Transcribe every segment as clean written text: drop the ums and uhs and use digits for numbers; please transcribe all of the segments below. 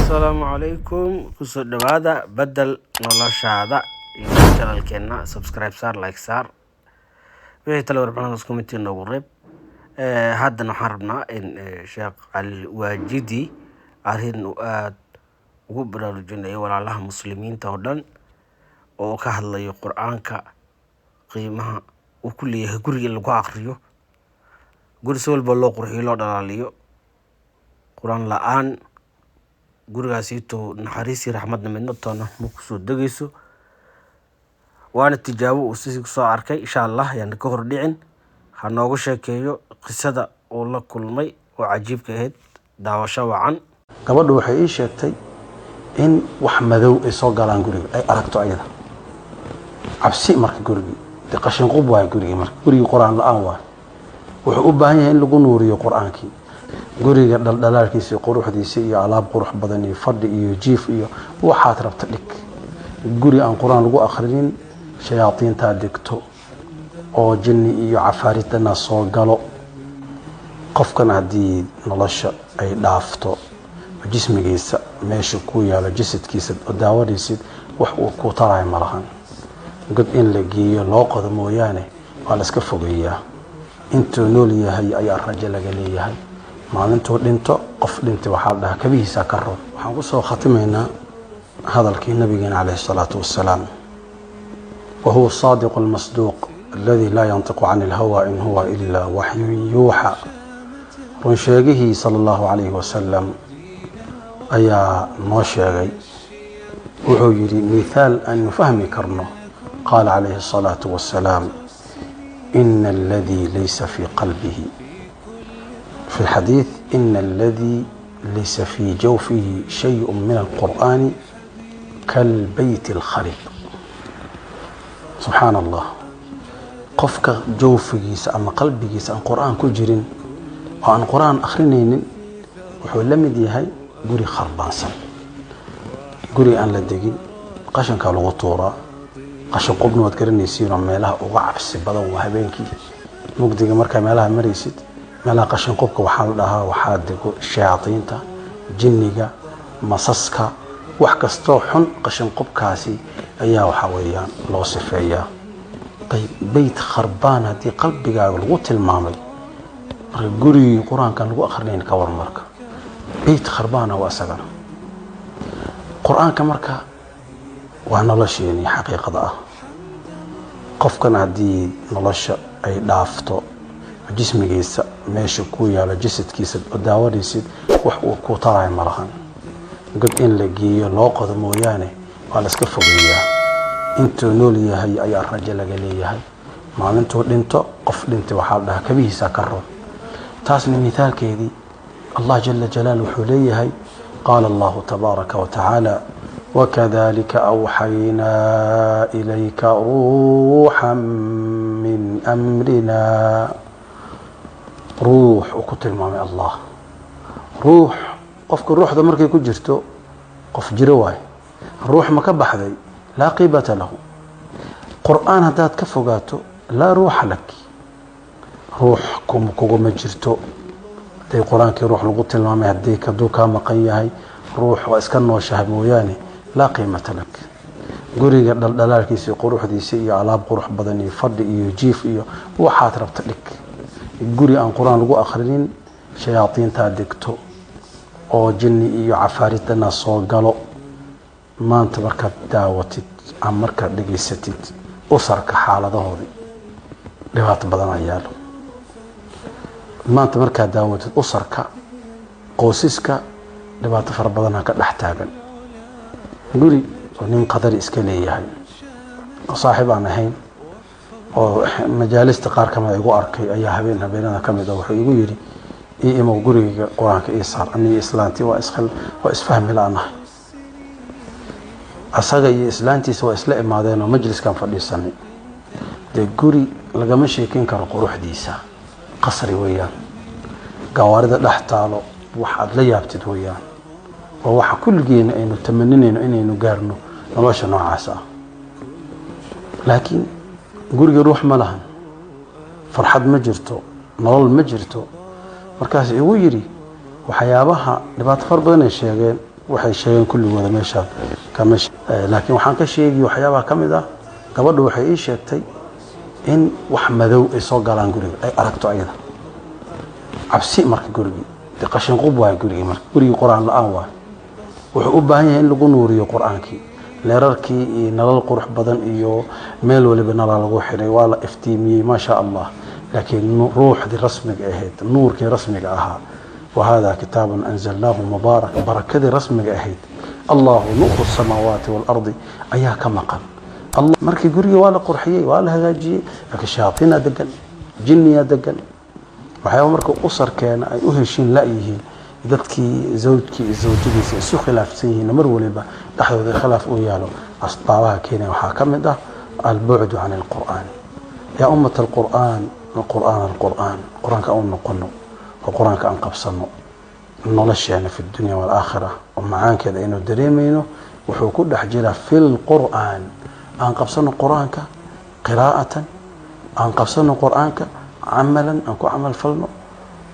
السلام عليكم كسر دوادا بدل نلاشادا channel كنا subscribe صار like صار وهي تلو ربنا نسكم انتي نورب هذا نحربنا إن شيخ الواجدي عارفين وبر الجنة ولا الله مسلمين تودن وكهل الله القرآن كقيمها وكل يهجري اللي قاقريو قول سول بالله قرحي الله دلاليو قرآن لآن gurigaasiito naxariisii raxmadna midna toona ma ku soo degayso waana tijaabo uu si soo arkay insha Allah yaan ka hor dhicin ha noogu sheekeeyo qisada oo la kulmay oo cajiibka ahayd daawasho wacan gabadhu waxay ii sheegtay in wax madow ay soo galaan guriga ay aragto ayada cabsi marka guriga qashin qub waa guriga quraan la'aan waa wuxuu u baahan yahay in lagu nuuriyo quraankii guriga dhaldhalaalkiisa quruxdiisa iyo alaab qurux badan iyo fadhi iyo jiif iyo waxaad rabta dhig guri aan quraan lagu akhrinin shayaatiinta degto oo jinni iyo cafaaridana soo galo qofkan hadii nolosha ay dhaafto jismigiisa meesha ku yaala jasadkiisa daawadiisa wax uu ku taray malahan god in la geeyo loo qodo mooyaane waa la iska fogeeyaa intuu nool yahay ayaa rajo laga leeyahay maalintuu dhinto qof dhintay waxa la dhahaa kabihiisa ka roob waxaan ku soo khatimaynaa hadalkii nabigeena calayhi salaatu wassalaam وهو الصادق المصدوق الذي لا ينطق عن الهوى إن هو إلا وحي يوحى رنشاقه صلى الله عليه وسلم أيا نوشاقي وحجري مثال أن نفهم كرنه قال عليه الصلاة والسلام إن الذي ليس في قلبه في الحديث إن الذي ليس في جوفه شيء من القرآن كالبيت الخرب سبحان الله قفك جوفه أما قلبه أن قرآن كجرين وأن قرآن أخرين وحلم دي هاي قري خربانسا قري أن لدقين قشن كالغطورة قشن قبن وذكرني يسير ميلها وقع في السبضة وهبينكي مقدقة مركا ميلها مريسيد ملا قشن قبك waxaa dhahaa waxaa dego shayaatiinta jinniga masaska wax kasto xun qashin qubkaasi ayaa waxa weeyaan loo sifeeyaa bayt kharbaan hadii qalbigaaga lagu tilmaamay guri quraanka lagu akhrinay ka war marka bayt kharbaan waa asagana quraanka marka waa nolosheeni xaqiiqada ah qofkan hadii nolosha ay dhaafto jismigiisa meesha ku yaala jasadkiisa daawadiisa wax uu ku taray malahan god in la geeyo loo qodo mooyaane waa la iska fogeeyaa intuu nool yahay ayaa rajo laga leeyahay maalintuu dhinto qof dhintay waxa la dhahaa kabihiisa ka roob taasna mithaalkeedii Allah jalla jalaaluhu wuxuu leeyahay qaala Allah tabaaraka wa ta'ala وكذلك أوحينا إليك روحا من أمرنا روح وكتل مامي الله روح قفك الروح ده مركي كجرتو قف جرواي الروح ما كبحدي لا قيمة له قرآن هدات كفوقاته لا روح لك روحكم كوغو مجرتو دي قرآن كي روح لقتل مامي هديك دوكا مقياهي روح واسكنو شهب موياني لا قيمة لك guriga dhaldhalaalkiisa quruxdiisa iyo alaab qurux badan iyo fadhi iyo jiif iyo waxaad rabta dhig guri aan quraan lagu akhrinin shayaatiinta degto oo jinni iyo cafaaridana soo galo maanta markaad daawatid ama markaad dhageysatid usarka xaaladahooda dhibaato badan ayaa maanta markaad daawatid usarka qoysaska dhibaato fara badan ka dhex taagan guri nin qadar iska leeyahay saaxiib aan ahayn oo majaalista qaar kamid igu arkay ayaa habeenada kamid wuxuu igu yiri iimo guriga quraanka isaar ani islaanti waa isfahmi laanahay asaga iyo islaantiisa waa isla imaadeen oo majliskan fadhiisanay de guri lagama sheekin karo quruxdiisa qasri weeyaan gawaarida dhaxtaalo waxaad la yaabtid weeyaan oo waxa kulligeena aynu tamaninayno inaynu gaarno nolosha noocaas ah laakiin guriga ruux ma lahan farxad ma jirto nolol ma jirto markaas igu yiri waxyaabaha dhibaato far badan ay sheegeen waxay sheegeen kulligooda meesha kama laakiin waxaan ka sheegay waxyaabaha kamid ah gabadhu waxay ii sheegtay in wax madow ay soo galaan guriga ay aragto ayada cabsi marka gurigi qashin qub waa gurigi marka gurigi quraan la'aan waa wuxuu u baahan yahay in lagu nuuriyo quraankii leerarkii iyo nalal qurux badan iyo meel waliba nalal lagu xiray waa la iftiimiyay ma sha Allah laakiin ruuxdii rasmiga ahayd nuurkii rasmiga ahaa وهذا كتاب أنزلناه مبارك بركة رسمك أهيد الله نور السماوات والأرض أيها كما قال الله مركي قرية ولا قرحية ولا هجاجية لكن الشياطين دقن جنية دقن وحيوان مركي أسر كان أي أهشين لأيه dadkii zawjadiisa isu khilaafsan yihiin mar waliba dhaxdooda khilaaf u yaalo asbaabaha keenay waxaa ka mid ah al-bu'd 'an al-Qur'an ya ummat al-Qur'an quraanka oo noqono quraanka aan qabsano nolosheena fi dunya wal aakhirah oo macaankeeda inuu dareemayno wuxuu ku dhex jira fil Qur'an aan qabsano quraanka qiraa'atan aan qabsano quraanka amalan aan ku amal falno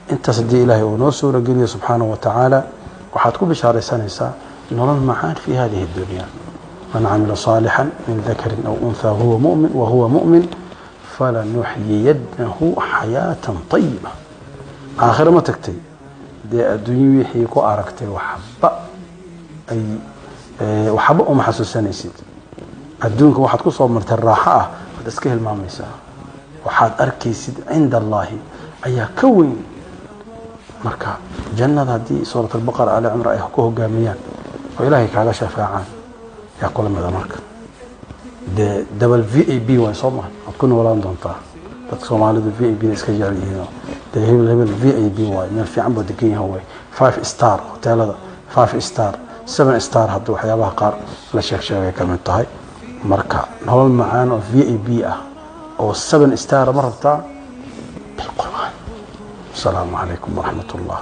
انت صدي إلهي ونوسو رجلي سبحانه وتعالى وحتكون بشارة سنسا نرى معان في هذه الدنيا من عمل صالحا من ذكر أو أنثى وهو مؤمن فلنحيينه حياة طيبة آخر ما تكتي دي الدنيا يحيكو أركتي وحبا أم حسوساني سيد الدنيا وحتكون صومرت الراحة فتسكيه الماميسا وحاد أركي سيد عند الله أي كوين marka jannada hadii suurat al-baqara ala umra ay ku hogaamiyaan oo ilaahay kaaga shafaacaan ya kulamada marka de double VAB way Soomaal ad ku noolaan doontaa dadka Soomaalidu VAB iska jecel yihiin de hebel VAB way meel fiican buu degan yahay 5 star hotelada 5 star 7 star hadda waxyaabaha qaar la sheegay ka mid tahay marka nolol macaan oo VAB ah oo 7 star ma rabtaa السلام عليكم ورحمة الله.